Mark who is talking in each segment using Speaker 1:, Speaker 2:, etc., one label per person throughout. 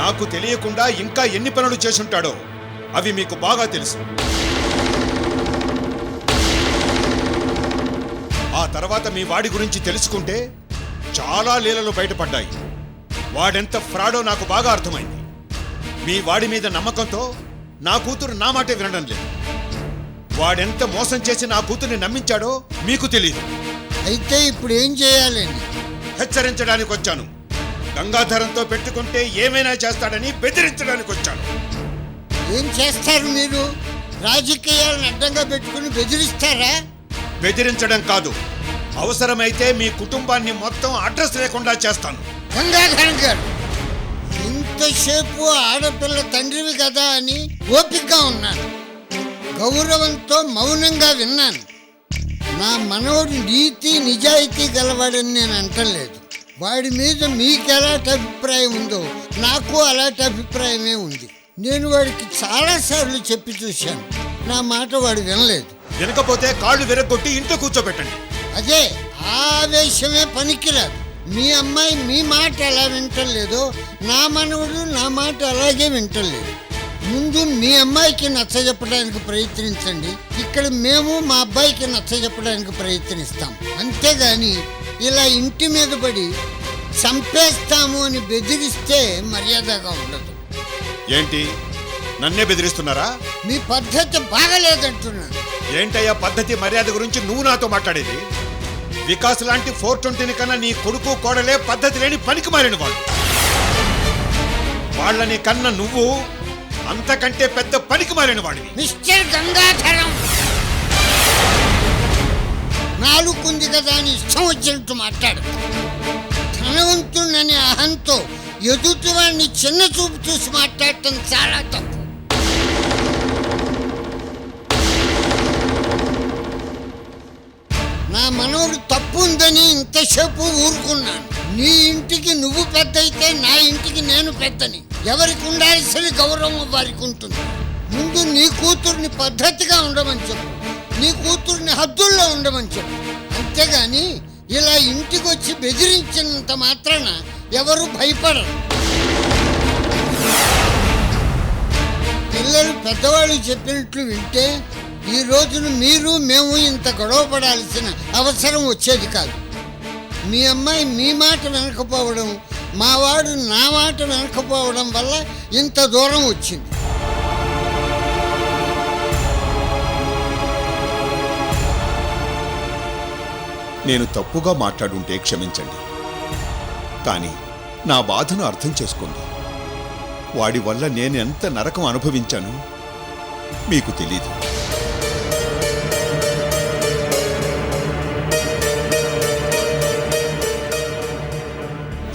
Speaker 1: నాకు తెలియకుండా ఇంకా ఎన్ని పనులు చేసుంటాడో అవి మీకు బాగా తెలుసు. ఆ తర్వాత మీ వాడి గురించి తెలుసుకుంటే చాలా లీలలు బయటపడ్డాయి. వాడెంత ఫ్రాడో నాకు బాగా అర్థమైంది. మీ వాడి మీద నమ్మకంతో నా కూతురు నా మాటే వినడం లేదు. వాడెంత మోసం చేసి నా కూతుర్ని నమ్మించాడో మీకు తెలియదు.
Speaker 2: అయితే ఇప్పుడు ఏం చేయాలండి?
Speaker 1: హెచ్చరించడానికి వచ్చాను. గంగాధరంతో పెట్టుకుంటే ఏమైనా చేస్తాడని బెదిరించడానికి వచ్చాను.
Speaker 2: ఏం చేస్తారు మీరు? రాజకీయాలను అడ్డంగా పెట్టుకుని బెదిరిస్తారా?
Speaker 1: బెదిరించడం కాదు, అవసరమైతే మీ కుటుంబాన్ని మొత్తం అడ్రస్ లేకుండా చేస్తాను.
Speaker 2: గంగాధరం గారు, ఇంతసేపు ఆడపిల్ల తండ్రివి కదా అని ఓపికగా ఉన్నాను, గౌరవంతో మౌనంగా విన్నాను. నా మనవడు నీతి నిజాయితీ గలవాడని నేను అంటలేదు. వాడి మీద మీకు ఎలాంటి అభిప్రాయం ఉందో నాకు అలాంటి అభిప్రాయమే ఉంది. నేను వాడికి చాలాసార్లు చెప్పి చూశాను, నా మాట వాడు వినలేదు.
Speaker 1: వినకపోతే కాళ్ళు విరగొట్టి ఇంట్లో కూర్చోబెట్టండి.
Speaker 2: అదే ఆవేశమే పనికిరాదు. మీ అమ్మాయి మీ మాట ఎలా వింటలేదో నా మనవడు నా మాట అలాగే వింటలేదు. ముందు మీ అమ్మాయికి నచ్చజెప్పడానికి ప్రయత్నించండి, ఇక్కడ మేము మా అబ్బాయికి నచ్చజెప్పడానికి ప్రయత్నిస్తాం. అంతేగాని ఇలా ఇంటి మీద పడి చంపేస్తాము అని బెదిరిస్తే మర్యాదగా ఉండదు.
Speaker 1: ఏంటి, నన్నే బెదిరిస్తున్నారా?
Speaker 2: మీ పద్ధతి బాగలేదంటున్నాను.
Speaker 1: ఏంటయ్యా పద్ధతి మర్యాద గురించి నువ్వు నాతో మాట్లాడేది? వికాస్ లాంటి 420 కన్నా నీ కొడుకు కోడలే పద్ధతి లేని పనికి మారిన వాళ్ళు. వాళ్ళని కన్నా నువ్వు అంతకంటే పెద్ద పనికి మారిన వాడివి.
Speaker 2: మిస్టర్ గంగాధరం, నాలుగుంది కదా అని ఇష్టం వచ్చినట్టు మాట్లాడు. ధనవంతుడని అహంతో ఎదుటివాడిని చిన్న చూపు చూసి మాట్లాడటం చాలా తప్పు. నా మనోడు తప్పు ఉందని ఇంతసేపు ఊరుకున్నాను. నీ ఇంటికి నువ్వు పెద్ద అయితే నా ఇంటికి నేను పెద్దని. ఎవరికి ఉండాల్సిన గౌరవం వారికి ఉంటుంది. ముందు నీ కూతుర్ని పద్ధతిగా ఉండమని చెప్పు, నీ కూతుర్ని హద్దుల్లో ఉండమని చెప్పు. అంతేగాని ఇలా ఇంటికి వచ్చి బెదిరించినంత మాత్రాన ఎవరు భయపడరు. పిల్లలు పెద్దవాళ్ళు చెప్పినట్లు వింటే ఈ రోజున మీరు మేము ఇంత గొడవ పడాల్సిన అవసరం వచ్చేది కాదు. మీ అమ్మాయి మీ మాట వెనకపోవడం, మావాడు నా మాట వెనకపోవడం వల్ల ఇంత దూరం వచ్చింది.
Speaker 1: నేను తప్పుగా మాట్లాడుంటే క్షమించండి, కానీ నా బాధను అర్థం చేసుకోండి. వాడి వల్ల నేను ఎంత నరకం అనుభవించానో మీకు తెలీదు.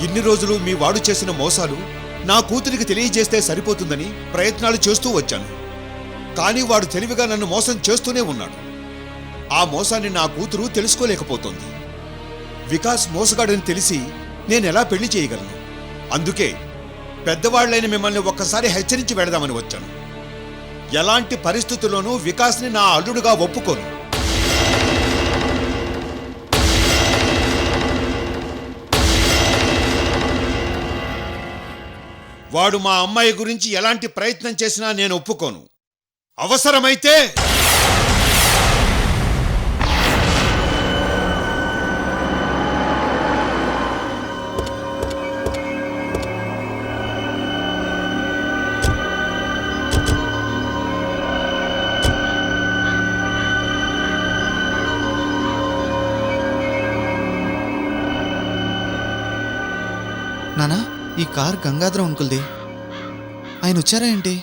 Speaker 1: ఇన్ని రోజులు మీ వాడు చేసిన మోసాలు నా కూతురికి తెలియజేస్తే సరిపోతుందని ప్రయత్నాలు చేస్తూ వచ్చాను. కానీ వాడు తెలివిగా నన్ను మోసం చేస్తూనే ఉన్నాడు. ఆ మోసాన్ని నా కూతురు తెలుసుకోలేకపోతుంది. వికాస్ మోసగాడని తెలిసి నేనెలా పెళ్లి చేయగలను? అందుకే పెద్దవాళ్లైన మిమ్మల్ని ఒక్కసారి హెచ్చరించి వెళదామని వచ్చాను. ఎలాంటి పరిస్థితుల్లోనూ వికాస్ని నా అల్లుడుగా ఒప్పుకోను. వాడు మా అమ్మాయి గురించి ఎలాంటి ప్రయత్నం చేసినా నేను ఒప్పుకోను. అవసరమైతే
Speaker 3: నానా, ఈ కార్ గంగాధరం అంకుల్ది. ఆయన వచ్చారా ఏంటి?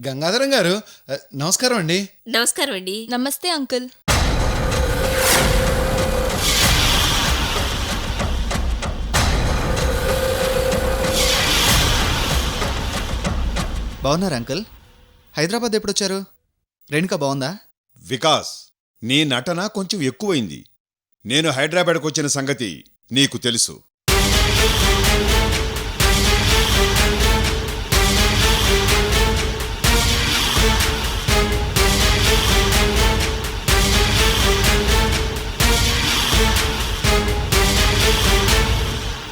Speaker 3: గంగాధరం గారు నమస్కారం అండి.
Speaker 4: నమస్కారం అండి.
Speaker 5: నమస్తే అంకుల్.
Speaker 3: బాగున్నారా అంకుల్? హైదరాబాద్ ఎప్పుడు వచ్చారు? రేణుక బాగుందా?
Speaker 1: వికాస్, నీ నటన కొంచెం ఎక్కువైంది. నేను హైదరాబాద్కు వచ్చిన సంగతి నీకు తెలుసు.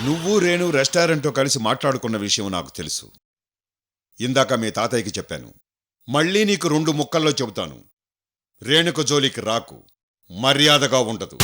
Speaker 1: నువ్వు రేణు రెస్టారెంట్లో కలిసి మాట్లాడుకున్న విషయం నాకు తెలుసు. ఇందాక మీ తాతయ్యకి చెప్పాను. మళ్ళీ నీకు 2 ముక్కల్లో చెబుతాను. రేణుక జోలికి రాకు, మర్యాదగా ఉండదు.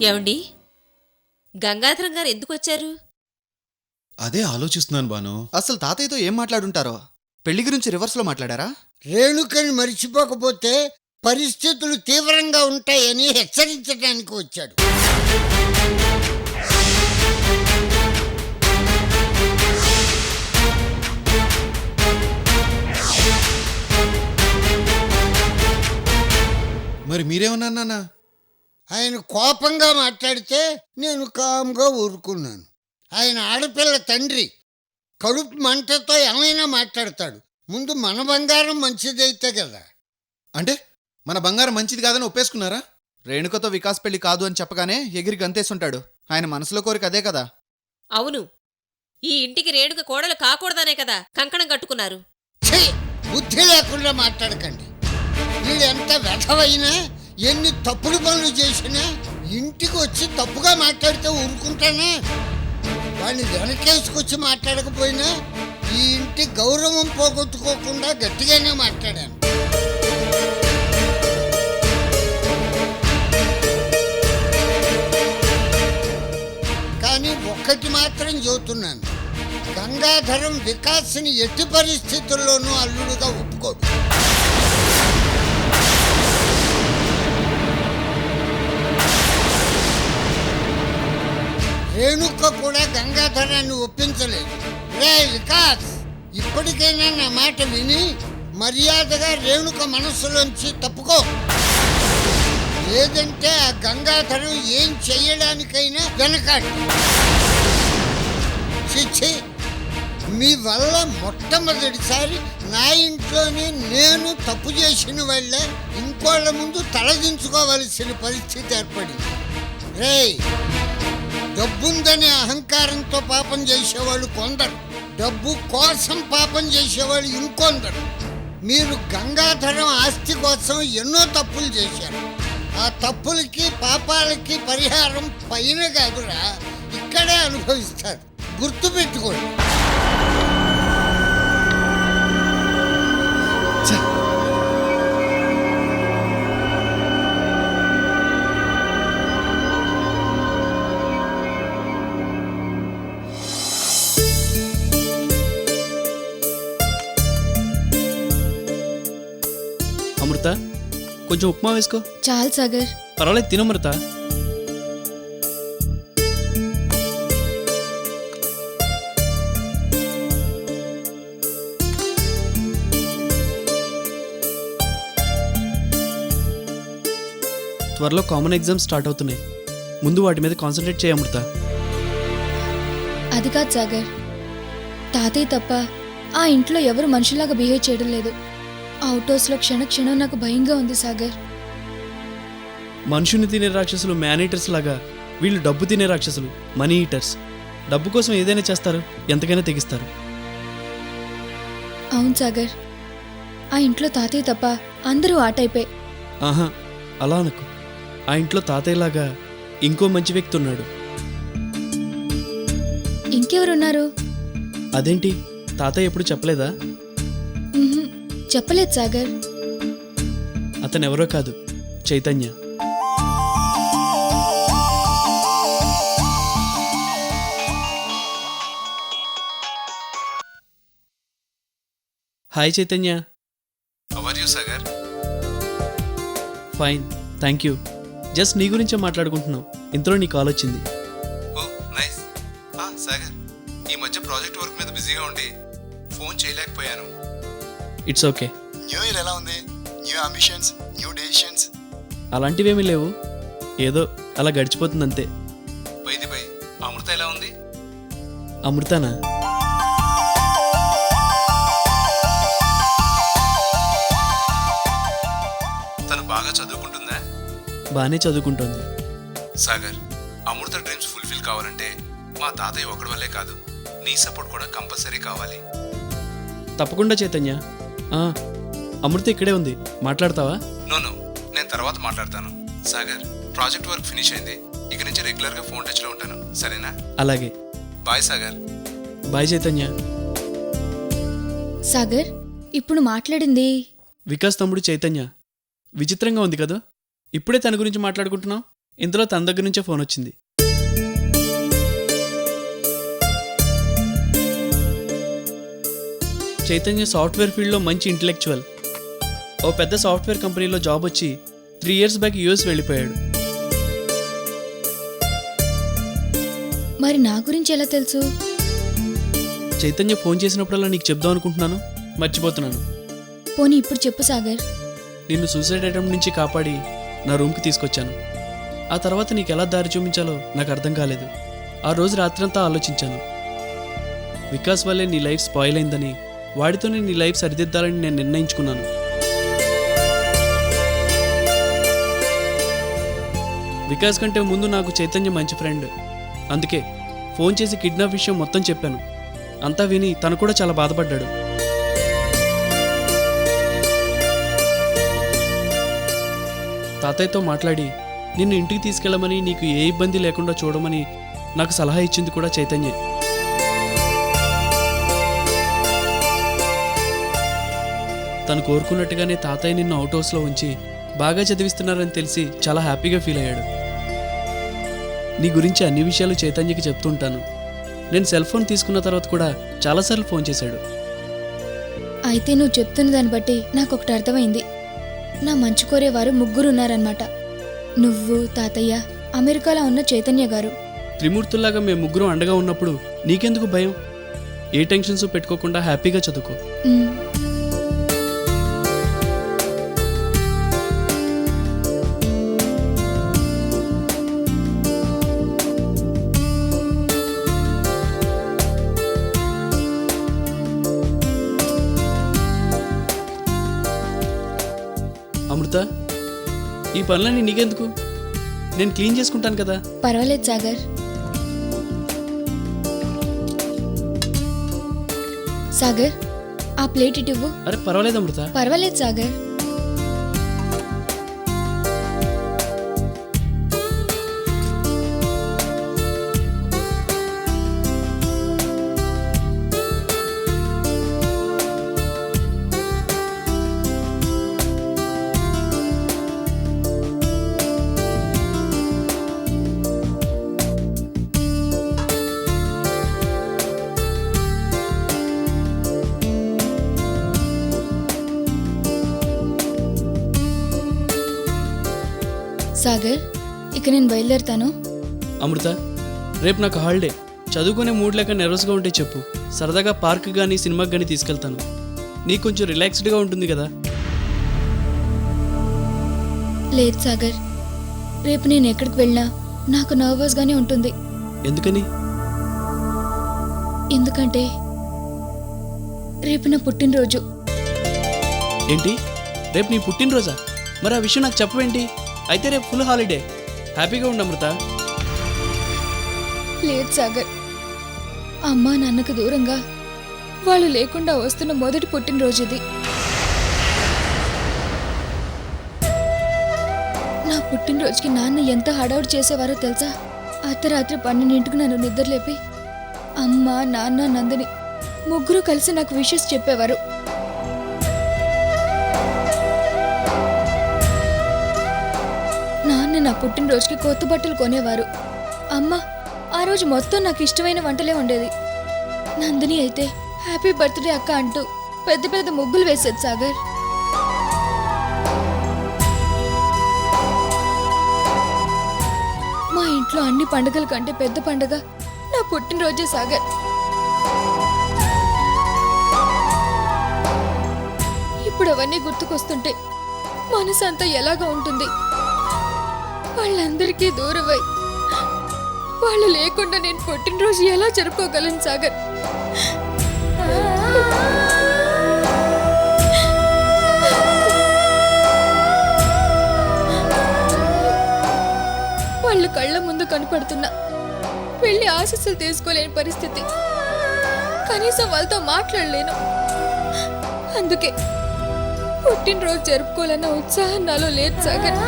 Speaker 4: ఏమండి, గంగాధరం గారు ఎందుకు వచ్చారు?
Speaker 3: అదే ఆలోచిస్తున్నాను బాను. అసలు తాతయ్యతో ఏం మాట్లాడుంటారో? పెళ్లి గురించి రివర్స్లో మాట్లాడారా?
Speaker 2: రేణుకని మర్చిపోకపోతే పరిస్థితులు తీవ్రంగా ఉంటాయని హెచ్చరించడానికి వచ్చాడు.
Speaker 3: మరి మీరేమన్నా నాన్న?
Speaker 2: ఆయన కోపంగా మాట్లాడితే నేను కామ్గా ఊరుకున్నాను. ఆయన ఆడపిల్ల తండ్రి, కడుపు మంటతో ఏమైనా మాట్లాడతాడు. ముందు మన బంగారం మంచిదైతే కదా.
Speaker 3: అంటే మన బంగారం మంచిది కాదని ఒప్పేసుకున్నారా? రేణుకతో వికాస్ పెళ్లి కాదు అని చెప్పగానే ఎగిరి గంతేసుంటాడు. ఆయన మనసులో కోరిక అదే కదా.
Speaker 4: అవును, ఈ ఇంటికి రేణుక కోడలు కాకూడదనే కదా కంకణం కట్టుకున్నారు.
Speaker 2: ఛీ! బుద్ధి లేకుండా మాట్లాడకండి. వీడు ఎంత వెధవైనా, ఎన్ని తప్పుడు పనులు చేసినా ఇంటికి వచ్చి తప్పుగా మాట్లాడితే ఊరుకుంటానా? వాడిని వెనకేసుకొచ్చి మాట్లాడకపోయినా ఈ ఇంటి గౌరవం పోగొట్టుకోకుండా గట్టిగానే మాట్లాడాను. కానీ ఒక్కటి మాత్రం చెబుతున్నాను, గంగాధరం వికాస్ని ఎట్టి పరిస్థితుల్లోనూ అల్లుడుగా ఒప్పుకోడు. రేణుక కూడా గంగాధరాన్ని ఒప్పించలేదు. రే వికాస్, ఇప్పటికైనా నా మాట విని మర్యాదగా రేణుక మనస్సులోంచి తప్పుకో. లేదంటే ఆ గంగాధరం ఏం చెయ్యడానికైనా వెనకాడు. చిచ్చి, మీ వల్ల మొట్టమొదటిసారి నా ఇంట్లోనే నేను తప్పు చేసిన వాళ్ళ ఇంకోళ్ళ ముందు తలదించుకోవలసిన పరిస్థితి ఏర్పడింది. రేయ్, డబ్బుందనే అహంకారంతో పాపం చేసేవాళ్ళు కొందరు, డబ్బు కోసం పాపం చేసేవాళ్ళు ఇంకొందరు. మీరు గంగాధరం ఆస్తి కోసం ఎన్నో తప్పులు చేశారు. ఆ తప్పులకి పాపాలకి పరిహారం పైన కాదురా, ఇక్కడే అనుభవిస్తారు. గుర్తుపెట్టుకోండి.
Speaker 6: అమృత, కొంచెం ఉప్మా వేసుకో.
Speaker 5: చాలు సాగర్.
Speaker 6: పర్వాలేదు, తిను అమృత. త్వరలో కామన్ ఎగ్జామ్స్ స్టార్ట్ అవుతున్నాయి. ముందు వాటి మీద కాన్సన్ట్రేట్ చేయ అమృత.
Speaker 5: అది కాదు సాగర్, తాతయ్య తప్ప ఆ ఇంట్లో ఎవరు మనుషులాగా బిహేవ్ చేయడం లేదు. అవుట్ హౌస్లో క్షణ క్షణం నాకు భయంగా ఉంది సాగర్.
Speaker 6: మనుషుని తినే రాక్షసులు మేనేటర్స్ లాగా వీళ్ళు డబ్బు తినే రాక్షసులు, మనీ ఈటర్స్. డబ్బు కోసం ఏదైనా చేస్తారు, ఎంతకైనా తెగిస్తారు.
Speaker 5: అవును సాగర్, ఆ ఇంట్లో తాతయ్య తప్ప అందరూ ఆ టైపే.
Speaker 6: ఆహా, అలా అనకు. ఆ ఇంట్లో తాతయ్యలాగా ఇంకో మంచి వ్యక్తి ఉన్నాడు.
Speaker 5: ఇంకెవరున్నారు?
Speaker 6: అదేంటి, తాతయ్య ఎప్పుడు చెప్పలేదా?
Speaker 5: ఉహుం, చెప్పలేదు సాగర్.
Speaker 6: అతను ఎవరో కాదు, Chaitanya. Hi Chaitanya.
Speaker 3: How are you Sagar?
Speaker 6: Fine, thank you. Just నీ గురించే మాట్లాడుకుంటున్నాం, ఇంతలో నీ కాల్ వచ్చింది.
Speaker 3: ఓ నైస్. సాగర్, ఈ మధ్య ప్రాజెక్ట్ వర్క్ మీద బిజీగా ఉండి ఫోన్ చేయలేకపోయాను.
Speaker 6: It's okay.
Speaker 7: న్యూ ఇయర్ ఎలా ఉంది? New ambitions, new decisions.
Speaker 6: అలాంటివేమీ లేవు, ఏదో అలా గడిచిపోతుంది అంతే.
Speaker 3: బై అమృత ఎలా ఉంది?
Speaker 6: అమృతానా?
Speaker 3: తను బాగా చదువుకుంటుందా?
Speaker 6: బాగానే చదువుకుంటోంది.
Speaker 3: సాగర్, అమృత డ్రీమ్స్ ఫుల్ఫిల్ కావాలంటే మా తాతయ్య ఒకడి వల్లే కాదు, నీ సపోర్ట్ కూడా కంపల్సరీ కావాలి.
Speaker 6: తప్పకుండా చైతన్య. ఆ, అమృత ఇక్కడే ఉంది, మాట్లాడతావా?
Speaker 3: నో నేను తర్వాత మాట్లాడతాను. సాగర్, ప్రాజెక్ట్ వర్క్ ఫినిష్ అయింది, ఇక నుంచి రెగ్యులర్గా ఫోన్ టచ్లో ఉంటాను, సరేనా?
Speaker 6: అలాగే.
Speaker 3: బాయ్ సాగర్.
Speaker 6: బాయ్ చైతన్య.
Speaker 5: సాగర్, ఇప్పుడు మాట్లాడింది
Speaker 6: వికాస్ తమ్ముడు చైతన్య. విచిత్రంగా ఉంది కదా, ఇప్పుడే తన గురించి మాట్లాడుకుంటున్నాం, ఇంతలో తన దగ్గర నుంచే ఫోన్ వచ్చింది. చైతన్య సాఫ్ట్వేర్ ఫీల్డ్లో మంచి ఇంటెలెక్చువల్. ఓ పెద్ద సాఫ్ట్వేర్ కంపెనీలో జాబ్ వచ్చి 3 years బ్యాక్ యూఎస్ వెళ్ళిపోయాడు.
Speaker 5: మరి నా గురించి ఎలా తెలుసు?
Speaker 6: చైతన్య ఫోన్ చేసినప్పుడల్లా నీకు చెప్దాం అనుకుంటున్నాను, మర్చిపోతున్నాను.
Speaker 5: పోనీ ఇప్పుడు చెప్పు సాగర్.
Speaker 6: నిన్ను సూసైడ్ అటెంప్ట్ నుంచి కాపాడి నా రూమ్కి తీసుకొచ్చాను. ఆ తర్వాత నీకు ఎలా దారి చూపించాలో నాకు అర్థం కాలేదు. ఆ రోజు రాత్రంతా ఆలోచించాను. వికాస్ వల్లే నీ లైఫ్ స్పాయిల్ అయిందని, వాడితోనే నీ లైఫ్ సరిదిద్దాలని నేను నిర్ణయించుకున్నాను. వికాస్ కంటే ముందు నాకు చైతన్య మంచి ఫ్రెండ్. అందుకే ఫోన్ చేసి కిడ్నాప్ విషయం మొత్తం చెప్పాను. అంతా విని తను కూడా చాలా బాధపడ్డాడు. తాతయ్యతో మాట్లాడి నిన్ను ఇంటికి తీసుకెళ్ళమని, నీకు ఏ ఇబ్బంది లేకుండా చూడమని నాకు సలహా ఇచ్చింది కూడా చైతన్య. తను కోరుకున్నట్టుగానే తాతయ్య నిన్ను అవుట్ హౌస్లో ఉంచి బాగా చదివిస్తున్నారని తెలిసి చాలా హ్యాపీగా ఫీల్ అయ్యాడు. నీ గురించి అన్ని విషయాలు చైతన్యకి చెప్తుంటాను. నేను సెల్ ఫోన్ తీసుకున్న తర్వాత కూడా చాలాసార్లు ఫోన్ చేశాడు.
Speaker 5: అయితే నువ్వు చెప్తున్న దాన్ని బట్టి నాకు ఒకటి అర్థమైంది. నా మంచి కోరేవారు 3 ఉన్నారన్నమాట. నువ్వు, తాతయ్య, అమెరికాలో ఉన్న చైతన్య గారు.
Speaker 6: త్రిమూర్తుల్లాగా మేము 3 అండగా ఉన్నప్పుడు నీకెందుకు భయం? ఏ టెన్షన్స్ పెట్టుకోకుండా హ్యాపీగా చదువుకో.
Speaker 5: ఉమ్.
Speaker 6: అమృత, ఈ పనులన్నీ నీకెందుకు? నేను క్లీన్ చేసుకుంటాను కదా.
Speaker 5: పర్వాలేదు సాగర్. సాగర్, ఆ ప్లేట్ ఇవ్వు.
Speaker 6: అరే పర్వాలేదు అమృత.
Speaker 5: పర్వాలేదు సాగర్. సాగర్, ఇక నేను బయలుదేరుతాను.
Speaker 6: అమృత, రేపు నాకు హాలిడే. చదువుకునే మూడ్ లేక నెర్వస్గా ఉంటే చెప్పు, సరదాగా పార్క్ కానీ సినిమాకి కానీ తీసుకెళ్తాను. నీకు కొంచెం రిలాక్స్డ్గా ఉంటుంది కదా.
Speaker 5: లేదు సాగర్, రేపు నేను ఎక్కడికి వెళ్ళినా నాకు నర్వస్గానే ఉంటుంది.
Speaker 6: ఎందుకని?
Speaker 5: ఎందుకంటే రేపు నా పుట్టినరోజు.
Speaker 6: ఏంటి, రేపు నీ పుట్టినరోజా? మరి ఆ విషయం నాకు చెప్పవేంటి? అయితే రేపు ఫుల్ హాలిడే. హ్యాపీగా ఉండు అమృత.
Speaker 5: లేదు సాగర్. అమ్మా నాన్నకు దూరంగా వాళ్ళు లేకుండా వస్తున్న మొదటి పుట్టినరోజు ఇది. నా పుట్టినరోజుకి నాన్న ఎంత హడావుడి చేసేవారో తెలుసా? అర్ధరాత్రి 12ంటికి నన్ను నిద్రలేపి అమ్మ, నాన్న, నందిని ముగ్గురు కలిసి నాకు విషెస్ చెప్పేవారు. నాన్న నా పుట్టినరోజుకి కొత్త బట్టలు కొనేవారు. అమ్మ ఆ రోజు మొత్తం నాకు ఇష్టమైన వంటలే ఉండేది. నందిని అయితే హ్యాపీ బర్త్డే అక్క అంటూ పెద్ద పెద్ద ముగ్గులు వేసేది సాగర్. మా ఇంట్లో అన్ని పండుగల కంటే పెద్ద పండుగ నా పుట్టినరోజే సాగర్. ఇప్పుడు అవన్నీ గుర్తుకొస్తుంటే మనసంతా ఎలాగా ఉంటుంది? వాళ్ళందరికీ దూరమై వాళ్ళు లేకుండా నేను పుట్టినరోజు ఎలా జరుపుకోగలను సాగర్? వాళ్ళు కళ్ళ ముందు కనపడుతున్నా వెళ్ళి ఆశీస్సులు తీసుకోలేని పరిస్థితి. కనీసం వాళ్ళతో మాట్లాడలేను. అందుకే పుట్టినరోజు జరుపుకోవాలన్న ఉత్సాహం నాలో లేదు సాగర్.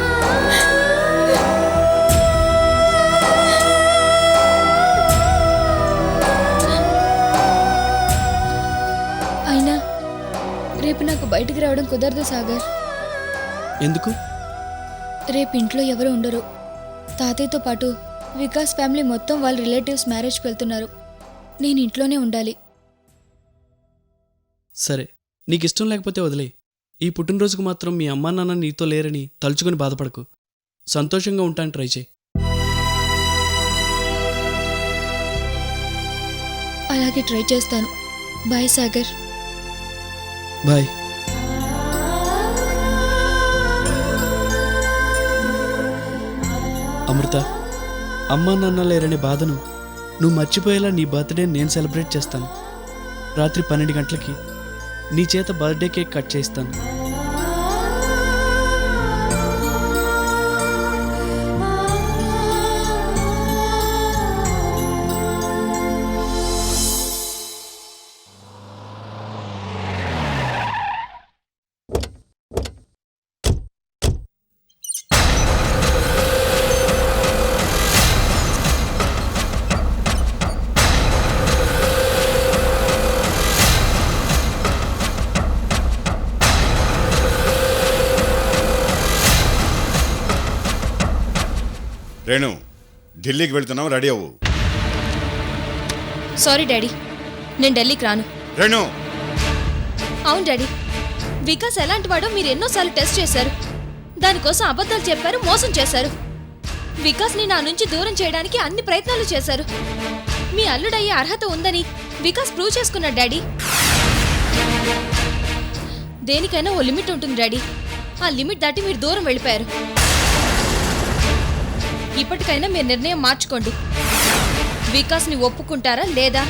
Speaker 5: అయినా రేపు నాకు బయటికి రావడం కుదరదు సాగర్.
Speaker 6: ఎందుకు?
Speaker 5: రేపు ఇంట్లో ఎవరు ఉండరు. తాతయ్యతో పాటు వికాస్ ఫ్యామిలీ మొత్తం వాళ్ళ రిలేటివ్స్ మ్యారేజ్కి వెళ్తున్నారు. నేను ఇంట్లోనే ఉండాలి.
Speaker 6: సరే, నీకు ఇష్టం లేకపోతే వదిలే. ఈ పుట్టినరోజుకు మాత్రం మీ అమ్మా నాన్న నీతో లేరని తలుచుకొని బాధపడకు. సంతోషంగా ఉంటాను ట్రై చేయి.
Speaker 5: అలాగే ట్రై చేస్తాను. బాయ్ సాగర్.
Speaker 6: బాయ్. అమృత, అమ్మా నాన్న లేరనే బాధను నువ్వు మర్చిపోయేలా నీ బర్త్డే నేను సెలబ్రేట్ చేస్తాను. రాత్రి 12 గంటలకి నీ చేత బర్త్డే కేక్ కట్ చేస్తాను.
Speaker 1: రేణు, ఢిల్లీకి వెళ్తున్నావు, రెడీ అవ్వు.
Speaker 5: సారీ డాడీ, నేను ఢిల్లీకి రాను.
Speaker 1: రేణు,
Speaker 5: అవును డాడీ, వికాస్ ఎలాంటి వాడో మీరు ఎన్నోసార్లు టెస్ట్ చేశారు. దానికోసం అబద్ధాలు చెప్పారు, మోసం చేశారు. వికాస్ని నా నుంచి దూరం చేయడానికి అన్ని ప్రయత్నాలు చేశారు. మీ అల్లుడయ్యే అర్హత ఉందని వికాస్ ప్రూవ్ చేసుకున్నాడు డాడీ. దేనికైనా ఓ లిమిట్ ఉంటుంది డాడీ. ఆ లిమిట్ దాటి మీరు దూరం వెళ్ళిపోయారు. ఇప్పటికైనా మీరు నిర్ణయం మార్చుకోండి. వికాస్ని ఒప్పుకుంటారా లేదా?